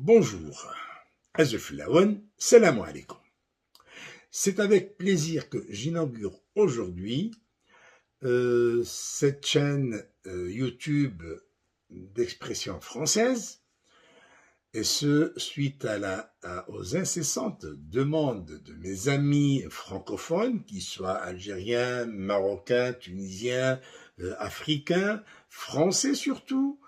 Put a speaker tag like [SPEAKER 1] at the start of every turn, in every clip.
[SPEAKER 1] Bonjour, Azuflaoun, salam alaikum. C'est avec plaisir que j'inaugure aujourd'hui cette chaîne YouTube d'expression française, et ce, suite aux incessantes demandes de mes amis francophones, qu'ils soient algériens, marocains, tunisiens, africains, français surtout,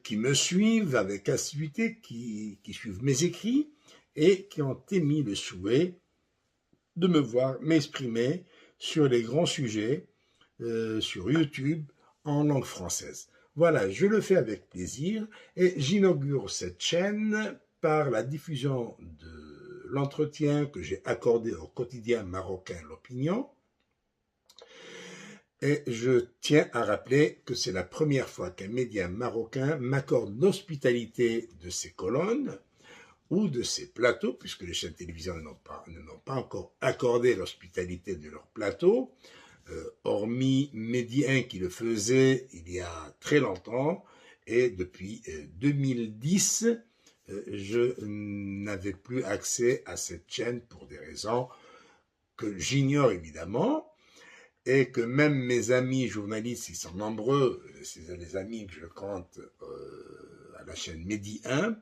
[SPEAKER 1] qui me suivent avec assiduité, qui suivent mes écrits et qui ont émis le souhait de me voir m'exprimer sur les grands sujets sur YouTube en langue française. Voilà, je le fais avec plaisir et j'inaugure cette chaîne par la diffusion de l'entretien que j'ai accordé au quotidien marocain L'Opinion. Et je tiens à rappeler que c'est la première fois qu'un média marocain m'accorde l'hospitalité de ses colonnes ou de ses plateaux, puisque les chaînes de télévision ne m'ont pas encore accordé l'hospitalité de leurs plateaux, hormis Medi 1 qui le faisait il y a très longtemps, et depuis 2010, je n'avais plus accès à cette chaîne pour des raisons que j'ignore évidemment, et que même mes amis journalistes, ils sont nombreux, c'est les amis que je compte à la chaîne Medi 1,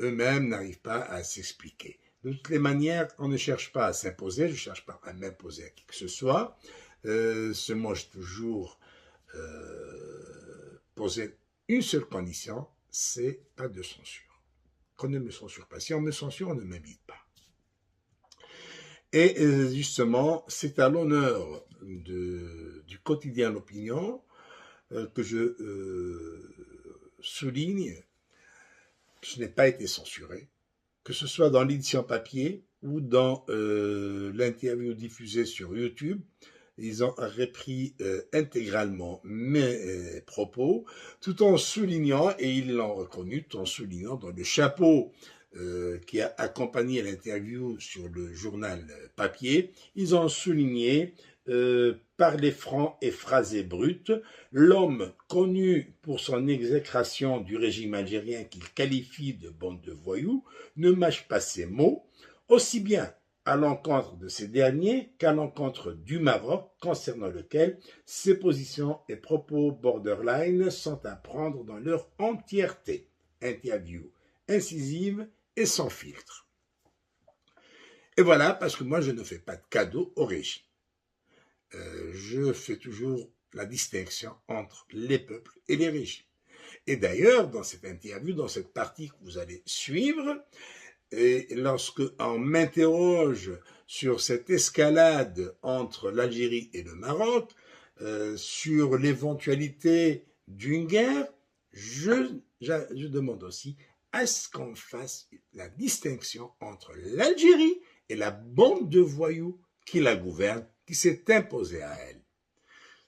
[SPEAKER 1] eux-mêmes n'arrivent pas à s'expliquer. De toutes les manières, on ne cherche pas à s'imposer, je ne cherche pas à m'imposer à qui que ce soit. Seulement, j'ai toujours posé une seule condition, c'est pas de censure. Qu'on ne me censure pas. Si on me censure, on ne m'invite pas. Et justement, c'est à l'honneur du quotidien L'Opinion que je souligne que je n'ai pas été censuré, que ce soit dans l'édition papier ou dans l'interview diffusée sur YouTube. Ils ont repris intégralement mes propos, tout en soulignant, et ils l'ont reconnu, tout en soulignant dans le chapeau qui a accompagné l'interview sur le journal papier, ils ont souligné par les francs et phrasés bruts, l'homme connu pour son exécration du régime algérien qu'il qualifie de bande de voyous ne mâche pas ses mots, aussi bien à l'encontre de ces derniers qu'à l'encontre du Maroc, concernant lequel ses positions et propos borderline sont à prendre dans leur entièreté. Interview incisive et sans filtre. Et voilà, parce que moi je ne fais pas de cadeau au régime. Je fais toujours la distinction entre les peuples et les régimes. Et d'ailleurs, dans cette interview, dans cette partie que vous allez suivre, et lorsque on m'interroge sur cette escalade entre l'Algérie et le Maroc, sur l'éventualité d'une guerre, je demande aussi à ce qu'on fasse la distinction entre l'Algérie et la bande de voyous qui la gouverne, qui s'est imposée à elle.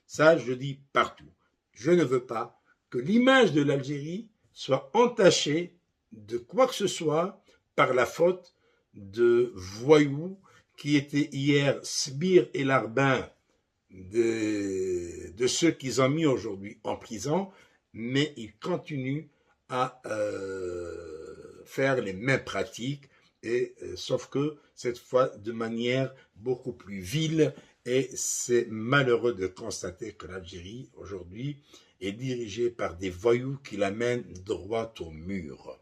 [SPEAKER 1] Ça, je dis partout. Je ne veux pas que l'image de l'Algérie soit entachée de quoi que ce soit par la faute de voyous qui étaient hier sbires et larbins de ceux qu'ils ont mis aujourd'hui en prison, mais ils continuent à faire les mêmes pratiques, sauf que cette fois de manière beaucoup plus vile, et c'est malheureux de constater que l'Algérie aujourd'hui est dirigée par des voyous qui l'amènent droit au mur.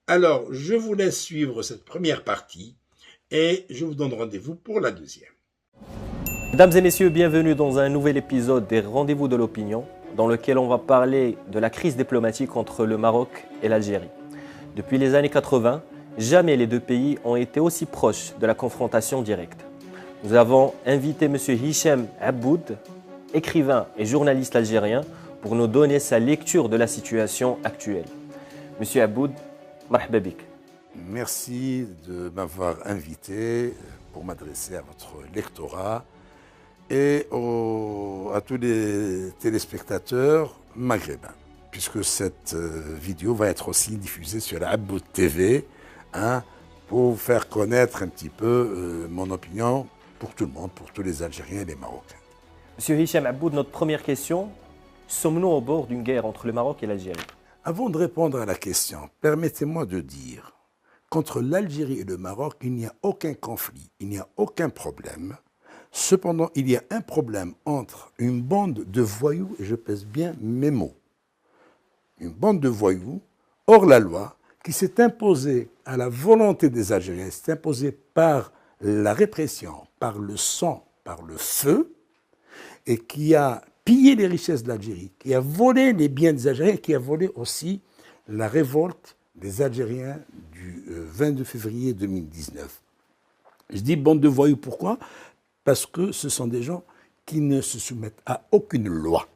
[SPEAKER 1] Alors, je vous laisse suivre cette première partie et je vous donne rendez-vous pour la deuxième.
[SPEAKER 2] Mesdames et messieurs, bienvenue dans un nouvel épisode des Rendez-vous de l'Opinion, dans lequel on va parler de la crise diplomatique entre le Maroc et l'Algérie. Depuis les années 80, jamais les deux pays ont été aussi proches de la confrontation directe. Nous avons invité M. Hicham Aboud, écrivain et journaliste algérien, pour nous donner sa lecture de la situation actuelle. M. Aboud, marhaba bik.
[SPEAKER 1] Merci de m'avoir invité pour m'adresser à votre lectorat et à tous les téléspectateurs maghrébins, puisque cette vidéo va être aussi diffusée sur la Aboud TV, pour vous faire connaître un petit peu mon opinion pour tout le monde, pour tous les Algériens et les Marocains.
[SPEAKER 2] Monsieur Hicham Aboud, notre première question, sommes-nous au bord d'une guerre entre le Maroc et l'Algérie?
[SPEAKER 1] Avant de répondre à la question, permettez-moi de dire qu'entre l'Algérie et le Maroc, il n'y a aucun conflit, il n'y a aucun problème. Cependant, il y a un problème entre une bande de voyous, et je pèse bien mes mots, une bande de voyous hors la loi qui s'est imposée à la volonté des Algériens, s'est imposée par la répression, par le sang, par le feu, et qui a pillé les richesses de l'Algérie, qui a volé les biens des Algériens, qui a volé aussi la révolte des Algériens du 22 février 2019. Je dis bande de voyous, pourquoi ? Parce que ce sont des gens qui ne se soumettent à aucune loi.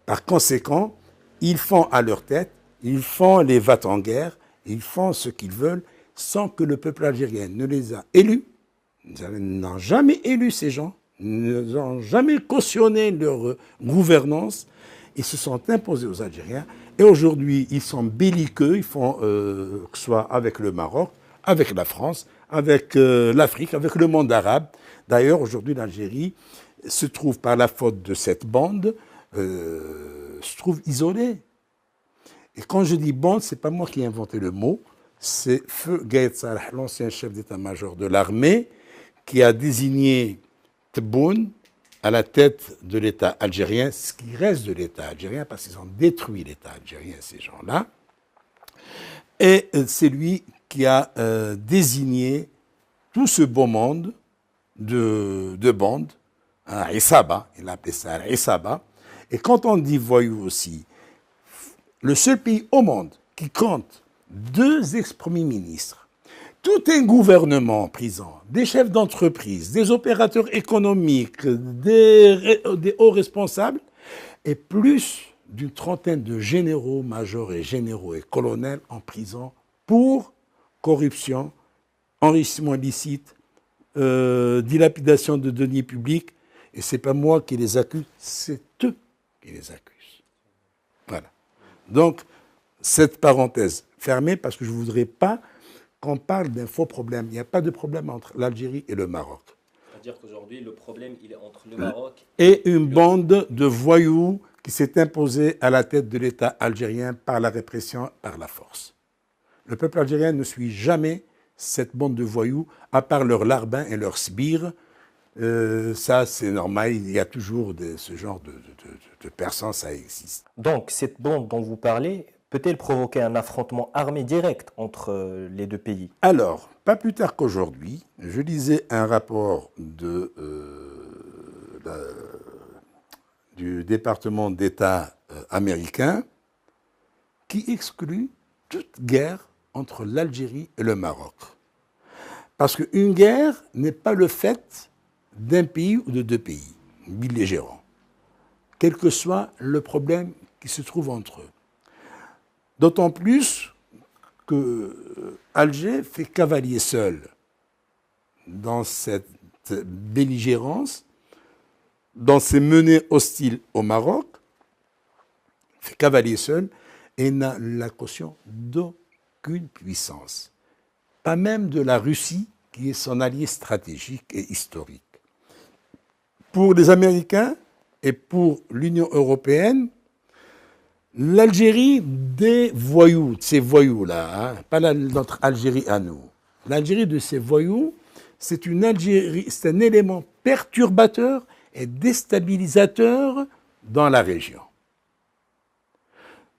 [SPEAKER 1] Par conséquent, ils font à leur tête, ils font les va-t-en-guerre, ils font ce qu'ils veulent, sans que le peuple algérien ne les a élus. Ils n'ont jamais élu ces gens, n'ont jamais cautionné leur gouvernance. Ils se sont imposés aux Algériens. Et aujourd'hui, ils sont belliqueux, ils font, que ce soit avec le Maroc, avec la France, avec l'Afrique, avec le monde arabe. D'ailleurs, aujourd'hui, l'Algérie se trouve, par la faute de cette bande, se trouve isolée. Et quand je dis bande, ce n'est pas moi qui ai inventé le mot, c'est Feu Gaïd Salah, l'ancien chef d'état-major de l'armée, qui a désigné Tebboune à la tête de l'État algérien, ce qui reste de l'État algérien, parce qu'ils ont détruit l'État algérien, ces gens-là. Et c'est lui qui a désigné tout ce beau monde de bandes, hein, Issaba, il a appelé ça Issaba. Et quand on dit voyou aussi, le seul pays au monde qui compte 2 ex-premiers ministres, tout un gouvernement en prison, des chefs d'entreprise, des opérateurs économiques, des hauts responsables, et plus d'une trentaine de généraux, majors et généraux et colonels en prison pour corruption, enrichissement illicite, dilapidation de deniers publics. Et ce n'est pas moi qui les accuse, c'est eux qui les accusent. Voilà. Donc, cette parenthèse fermée, parce que je ne voudrais pas qu'on parle d'un faux problème. Il n'y a pas de problème entre l'Algérie et le Maroc.
[SPEAKER 2] C'est-à-dire qu'aujourd'hui, le problème, il est entre le Maroc
[SPEAKER 1] et une bande de voyous qui s'est imposée à la tête de l'État algérien par la répression, par la force. Le peuple algérien ne suit jamais cette bande de voyous, à part leurs larbins et leurs sbires. Ça, c'est normal, il y a toujours ce genre de personnes, ça existe.
[SPEAKER 2] Donc, cette bande dont vous parlez, peut-elle provoquer un affrontement armé direct entre les deux pays?
[SPEAKER 1] Alors, pas plus tard qu'aujourd'hui, je lisais un rapport du département d'État américain qui exclut toute guerre entre l'Algérie et le Maroc. Parce qu'une guerre n'est pas le fait d'un pays ou de 2 pays belligérants, quel que soit le problème qui se trouve entre eux. D'autant plus que Alger fait cavalier seul dans cette belligérance, dans ses menées hostiles au Maroc, fait cavalier seul et n'a la caution d'aucune puissance, pas même de la Russie, qui est son allié stratégique et historique. Pour les Américains et pour l'Union européenne, l'Algérie des voyous, de ces voyous-là, hein, pas notre Algérie à nous. L'Algérie de ces voyous, c'est un élément perturbateur et déstabilisateur dans la région.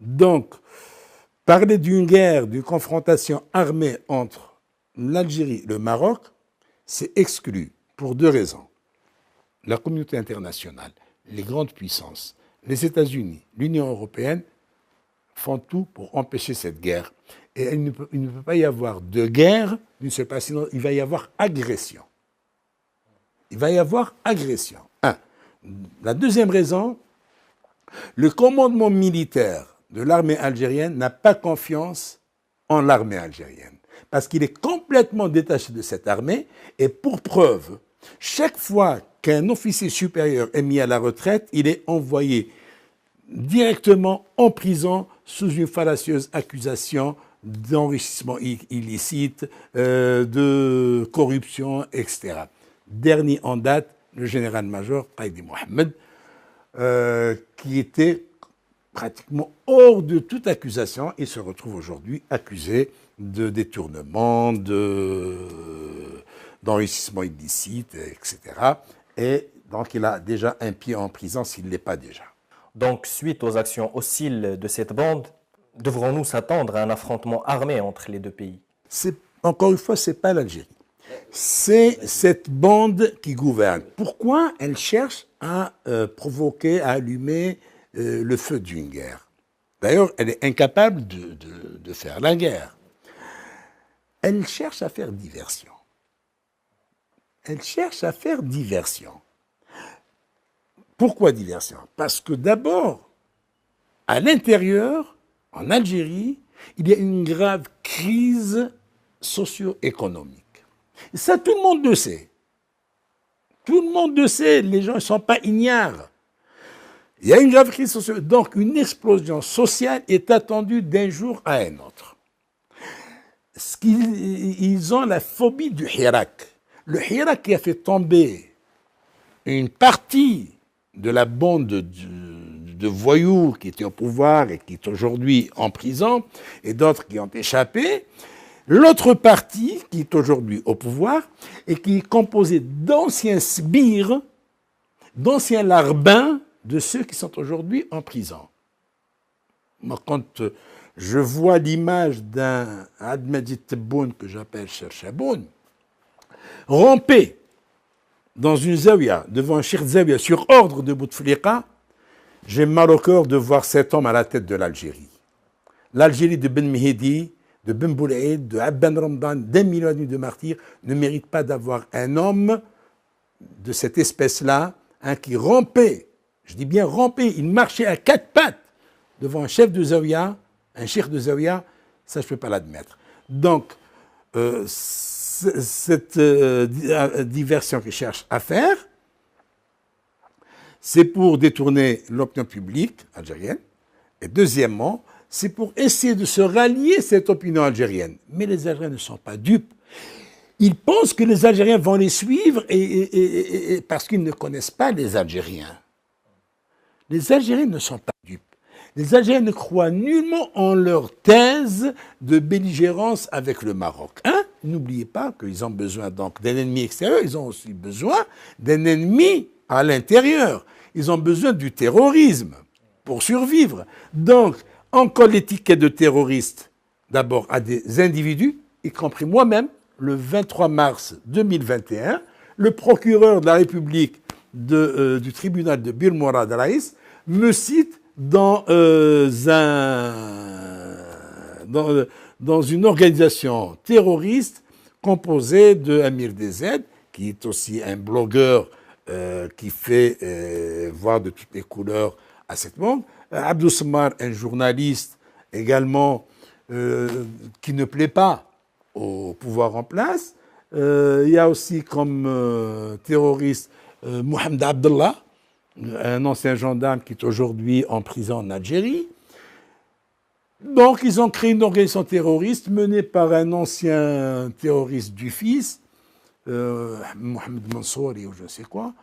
[SPEAKER 1] Donc, parler d'une guerre, d'une confrontation armée entre l'Algérie et le Maroc, c'est exclu pour 2 raisons. La communauté internationale, les grandes puissances, les États-Unis, l'Union européenne font tout pour empêcher cette guerre. Et il ne peut pas y avoir de guerre d'une seule part, sinon il va y avoir agression. Il va y avoir agression. 1. La deuxième raison, le commandement militaire de l'armée algérienne n'a pas confiance en l'armée algérienne. Parce qu'il est complètement détaché de cette armée. Et pour preuve, chaque fois qu'un officier supérieur est mis à la retraite, il est envoyé directement en prison sous une fallacieuse accusation d'enrichissement illicite, de corruption, etc. Dernier en date, le général-major Qaïdi Mohamed, qui était pratiquement hors de toute accusation. Il se retrouve aujourd'hui accusé de détournement, d'enrichissement illicite, etc. Et donc, il a déjà un pied en prison s'il ne l'est pas déjà.
[SPEAKER 2] Donc, suite aux actions hostiles de cette bande, devrons-nous s'attendre à un affrontement armé entre les deux pays?
[SPEAKER 1] Encore une fois, ce n'est pas l'Algérie. C'est cette bande qui gouverne. Pourquoi elle cherche à provoquer, à allumer le feu d'une guerre? D'ailleurs, elle est incapable de faire la guerre. Elle cherche à faire diversion. Elle cherche à faire diversion. Pourquoi diversion? Parce que d'abord, à l'intérieur, en Algérie, il y a une grave crise socio-économique. Et ça, tout le monde le sait. Tout le monde le sait, les gens ne sont pas ignares. Il y a une grave crise sociale. Donc, une explosion sociale est attendue d'un jour à un autre. Ils ont la phobie du Hirak. Le Hirak qui a fait tomber une partie de la bande de voyous qui étaient au pouvoir et qui est aujourd'hui en prison, et d'autres qui ont échappé. L'autre partie, qui est aujourd'hui au pouvoir, et qui est composée d'anciens sbires, d'anciens larbins, de ceux qui sont aujourd'hui en prison. Moi, quand je vois l'image d'un Abdelmajid Tebboune, que j'appelle Cherchaboun, ramper dans une zawiya, devant un cheikh zawiya, sur ordre de Bouteflika, j'ai mal au cœur de voir cet homme à la tête de l'Algérie. L'Algérie de Ben Mehdi, de Ben Boulaïd, de Abban Ramdan, d'un million de martyrs, ne mérite pas d'avoir un homme de cette espèce-là, qui rampait, je dis bien rampait, il marchait à quatre pattes devant un chef de zawiya, un cheikh de zawiya, ça je ne peux pas l'admettre. Donc, cette diversion qu'il cherche à faire, c'est pour détourner l'opinion publique algérienne, et deuxièmement, c'est pour essayer de se rallier cette opinion algérienne. Mais les Algériens ne sont pas dupes. Ils pensent que les Algériens vont les suivre parce qu'ils ne connaissent pas les Algériens. Les Algériens ne sont pas dupes. Les Algériens ne croient nullement en leur thèse de belligérance avec le Maroc. N'oubliez pas qu'ils ont besoin donc d'un ennemi extérieur, ils ont aussi besoin d'un ennemi à l'intérieur. Ils ont besoin du terrorisme pour survivre. Donc, on colle l'étiquette de terroriste d'abord à des individus, y compris moi-même, le 23 mars 2021, le procureur de la République du tribunal de Bir Mourad Raïs me cite dans une organisation terroriste composée de Amir DZ, qui est aussi un blogueur qui fait voir de toutes les couleurs à cette monde, Abdou Samar, un journaliste également qui ne plaît pas au pouvoir en place. Il y a aussi comme terroriste Mohamed Abdallah, un ancien gendarme qui est aujourd'hui en prison en Algérie. Donc, ils ont créé une organisation terroriste menée par un ancien terroriste du fils, Mohamed Mansouri ou je ne sais quoi.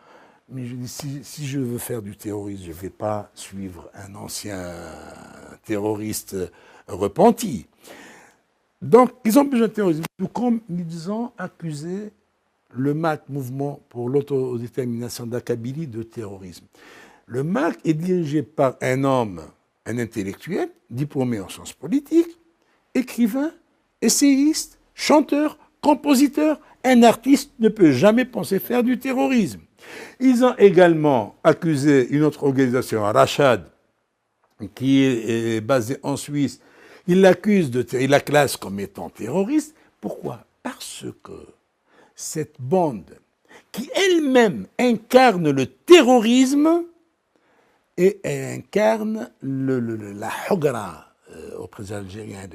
[SPEAKER 1] Mais je dis, si je veux faire du terrorisme, je ne vais pas suivre un ancien terroriste repenti. Donc, ils ont besoin de terrorisme. Tout comme ils ont accusé le MAC, Mouvement pour l'autodétermination de la Kabylie, de terrorisme. Le MAC est dirigé par un homme, un intellectuel, diplômé en sciences politiques, écrivain, essayiste, chanteur, compositeur. Un artiste ne peut jamais penser faire du terrorisme. Ils ont également accusé une autre organisation, Rachad, qui est basée en Suisse. Ils l'accusent ils la classent comme étant terroriste. Pourquoi? Parce que cette bande, qui elle-même incarne le terrorisme et incarne la hogra au président algérien,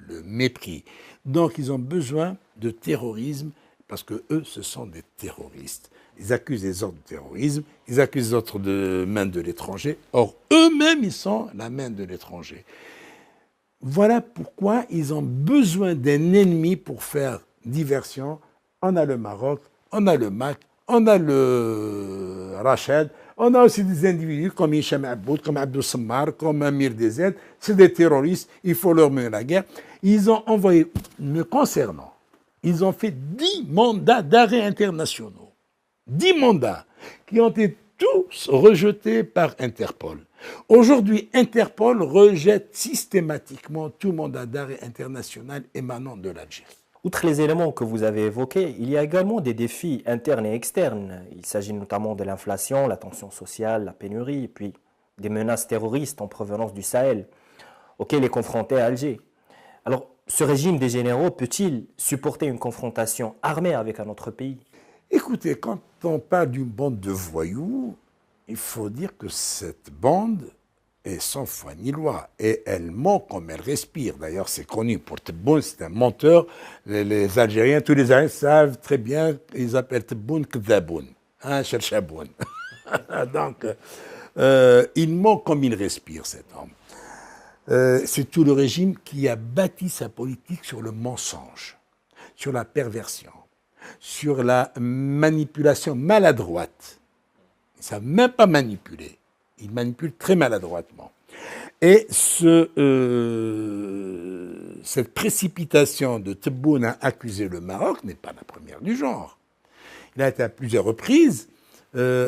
[SPEAKER 1] le mépris. Donc ils ont besoin de terrorisme parce que eux, ce sont des terroristes. Ils accusent les autres de terrorisme, ils accusent les autres de main de l'étranger. Or, eux-mêmes, ils sont la main de l'étranger. Voilà pourquoi ils ont besoin d'un ennemi pour faire diversion. On a le Maroc, on a le MAC, on a le Rachad, On a aussi des individus comme Hicham Aboud, comme Abdou Sammar, comme Amir Dezed. C'est des terroristes, il faut leur mener la guerre. Ils ont envoyé, me concernant, ils ont fait 10 mandats d'arrêt internationaux. 10 mandats qui ont été tous rejetés par Interpol. Aujourd'hui, Interpol rejette systématiquement tout mandat d'arrêt international émanant de l'Algérie.
[SPEAKER 2] Outre les éléments que vous avez évoqués, il y a également des défis internes et externes. Il s'agit notamment de l'inflation, la tension sociale, la pénurie, et puis des menaces terroristes en provenance du Sahel, auxquelles est confronté Alger. Alors, ce régime des généraux peut-il supporter une confrontation armée avec un autre pays?
[SPEAKER 1] Écoutez, quand on parle d'une bande de voyous, il faut dire que cette bande est sans foi ni loi. Et elle ment comme elle respire. D'ailleurs, c'est connu. Pour Tebboune, c'est un menteur. Les Algériens, tous les Algériens savent très bien, ils appellent Tebboune Kdaboun. Hein, Cherchaboun. Donc, il ment comme il respire, cet homme. C'est tout le régime qui a bâti sa politique sur le mensonge, sur la perversion, sur la manipulation maladroite. Ils ne savent même pas manipuler. Ils manipulent très maladroitement. Et cette précipitation de Tebboune à accuser le Maroc n'est pas la première du genre. Il a été à plusieurs reprises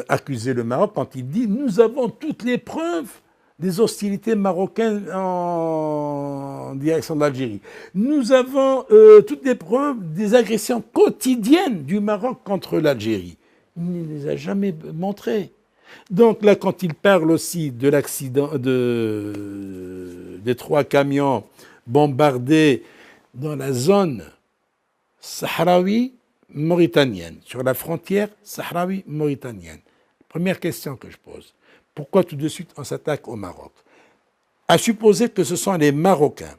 [SPEAKER 1] accusé le Maroc quand il dit « Nous avons toutes les preuves des hostilités marocaines en direction de l'Algérie. Nous avons toutes les preuves des agressions quotidiennes du Maroc contre l'Algérie. » Il ne les a jamais montrées. Donc là, quand il parle aussi de l'accident des 3 camions bombardés dans la zone sahraoui-mauritanienne, sur la frontière sahraoui-mauritanienne. Première question que je pose. Pourquoi tout de suite on s'attaque au Maroc? À supposer que ce sont les Marocains.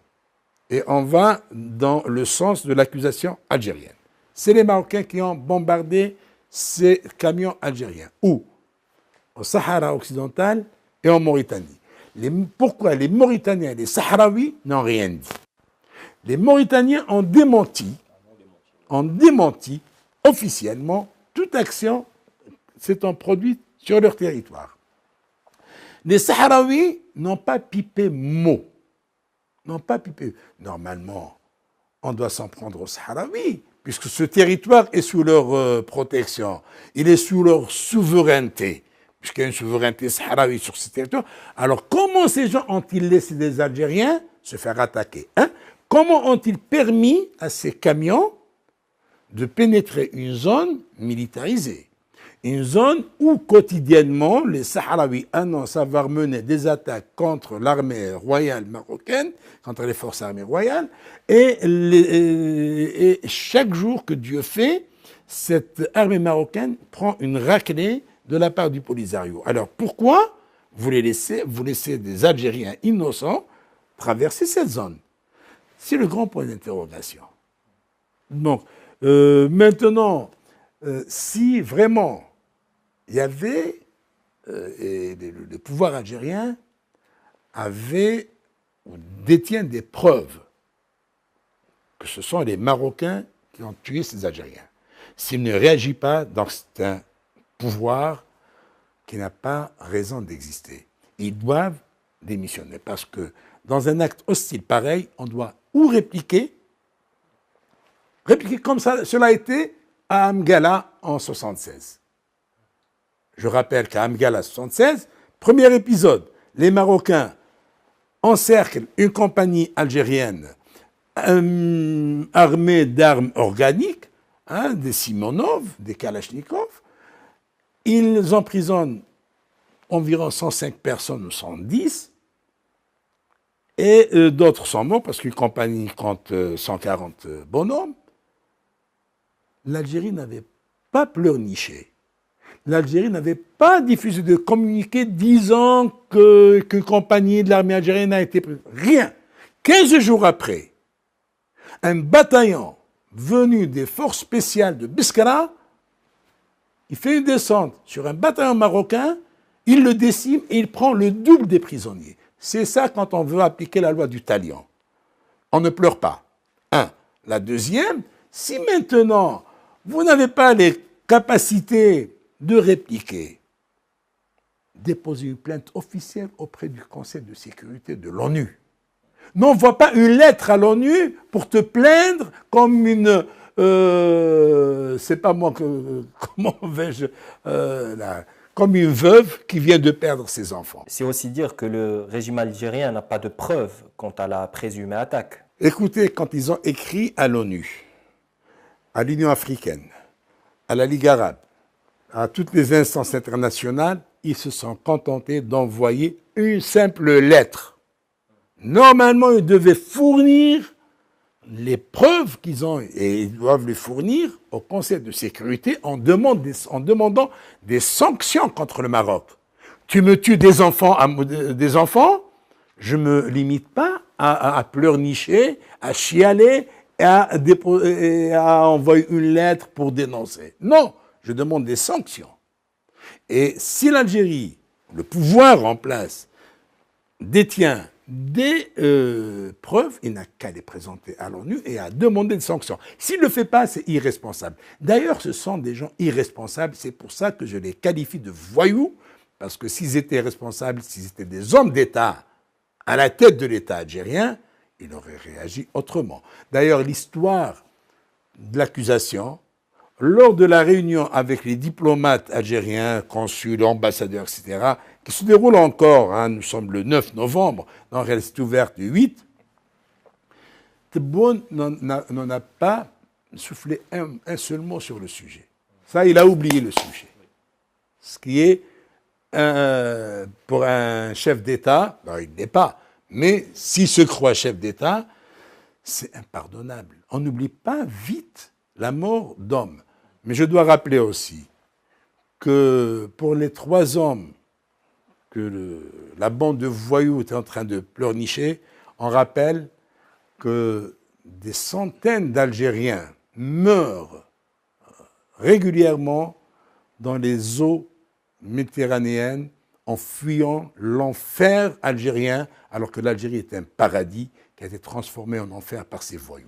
[SPEAKER 1] Et on va dans le sens de l'accusation algérienne. C'est les Marocains qui ont bombardé ces camions algériens. Où? Au Sahara occidental et en Mauritanie. Pourquoi les Mauritaniens et les Sahraouis n'ont rien dit? Les Mauritaniens ont démenti officiellement toute action s'étant produite sur leur territoire. Les Sahraouis n'ont pas pipé mot. N'ont pas pipé. Normalement, on doit s'en prendre aux Sahraouis, puisque ce territoire est sous leur protection. Il est sous leur souveraineté. Puisqu'il y a une souveraineté sahraoui sur ce territoire. Alors, comment ces gens ont-ils laissé des Algériens se faire attaquer, hein? Comment ont-ils permis à ces camions de pénétrer une zone militarisée? Une zone où, quotidiennement, les Sahraouis annoncent savoir mener des attaques contre l'armée royale marocaine, contre les forces armées royales, et chaque jour que Dieu fait, cette armée marocaine prend une raclée de la part du Polisario. Alors pourquoi vous laissez des Algériens innocents traverser cette zone? C'est le grand point d'interrogation. Donc, maintenant, si vraiment il y avait, et le pouvoir algérien avait ou détient des preuves que ce sont les Marocains qui ont tué ces Algériens. S'il ne réagit pas, donc c'est un pouvoir qui n'a pas raison d'exister. Ils doivent démissionner parce que dans un acte hostile pareil, on doit ou répliquer comme ça, cela a été à Amgala en 1976. Je rappelle qu'à Amgala 1976, premier épisode, les Marocains encerclent une compagnie algérienne armée d'armes organiques, hein, des Simonov, des Kalachnikov. Ils emprisonnent environ 105 personnes ou 110, et d'autres sont morts parce qu'une compagnie compte 140 bonhommes. L'Algérie n'avait pas pleurniché. L'Algérie n'avait pas diffusé de communiqué disant qu'une compagnie de l'armée algérienne a été prise. Rien. 15 jours après, un bataillon venu des forces spéciales de Biskra, il fait une descente sur un bataillon marocain, il le décime et il prend le double des prisonniers. C'est ça quand on veut appliquer la loi du talion. On ne pleure pas. Un. La deuxième, si maintenant vous n'avez pas les capacités de répliquer, déposer une plainte officielle auprès du Conseil de sécurité de l'ONU. N'envoie pas une lettre à l'ONU pour te plaindre comme une... c'est pas moi que... Comment vais-je... comme une veuve qui vient de perdre ses enfants.
[SPEAKER 2] C'est aussi dire que le régime algérien n'a pas de preuves quant à la présumée attaque.
[SPEAKER 1] Écoutez, quand ils ont écrit à l'ONU, à l'Union africaine, à la Ligue arabe, à toutes les instances internationales, ils se sont contentés d'envoyer une simple lettre. Normalement, ils devaient fournir les preuves qu'ils ont, et ils doivent les fournir au Conseil de sécurité en demandant des sanctions contre le Maroc. Tu me tues des enfants, je ne me limite pas à pleurnicher, à chialer et à envoyer une lettre pour dénoncer. Non, je demande des sanctions. Et si l'Algérie, le pouvoir en place, détient des preuves, il n'a qu'à les présenter à l'ONU et à demander des sanctions. S'il ne le fait pas, c'est irresponsable. D'ailleurs, ce sont des gens irresponsables. C'est pour ça que je les qualifie de voyous, parce que s'ils étaient responsables, s'ils étaient des hommes d'État à la tête de l'État algérien, ils auraient réagi autrement. D'ailleurs, l'histoire de l'accusation, lors de la réunion avec les diplomates algériens, consuls, ambassadeurs, etc., qui se déroule encore, nous sommes le 9 novembre, dans elle s'est ouverte le 8, Tebboune n'en a pas soufflé un seul mot sur le sujet. Ça, il a oublié le sujet. Ce qui est, pour un chef d'État, il n'est pas, mais s'il se croit chef d'État, c'est impardonnable. On n'oublie pas vite la mort d'hommes. Mais je dois rappeler aussi que pour les 3 hommes que la bande de voyous était en train de pleurnicher, on rappelle que des centaines d'Algériens meurent régulièrement dans les eaux méditerranéennes en fuyant l'enfer algérien, alors que l'Algérie est un paradis qui a été transformé en enfer par ces voyous.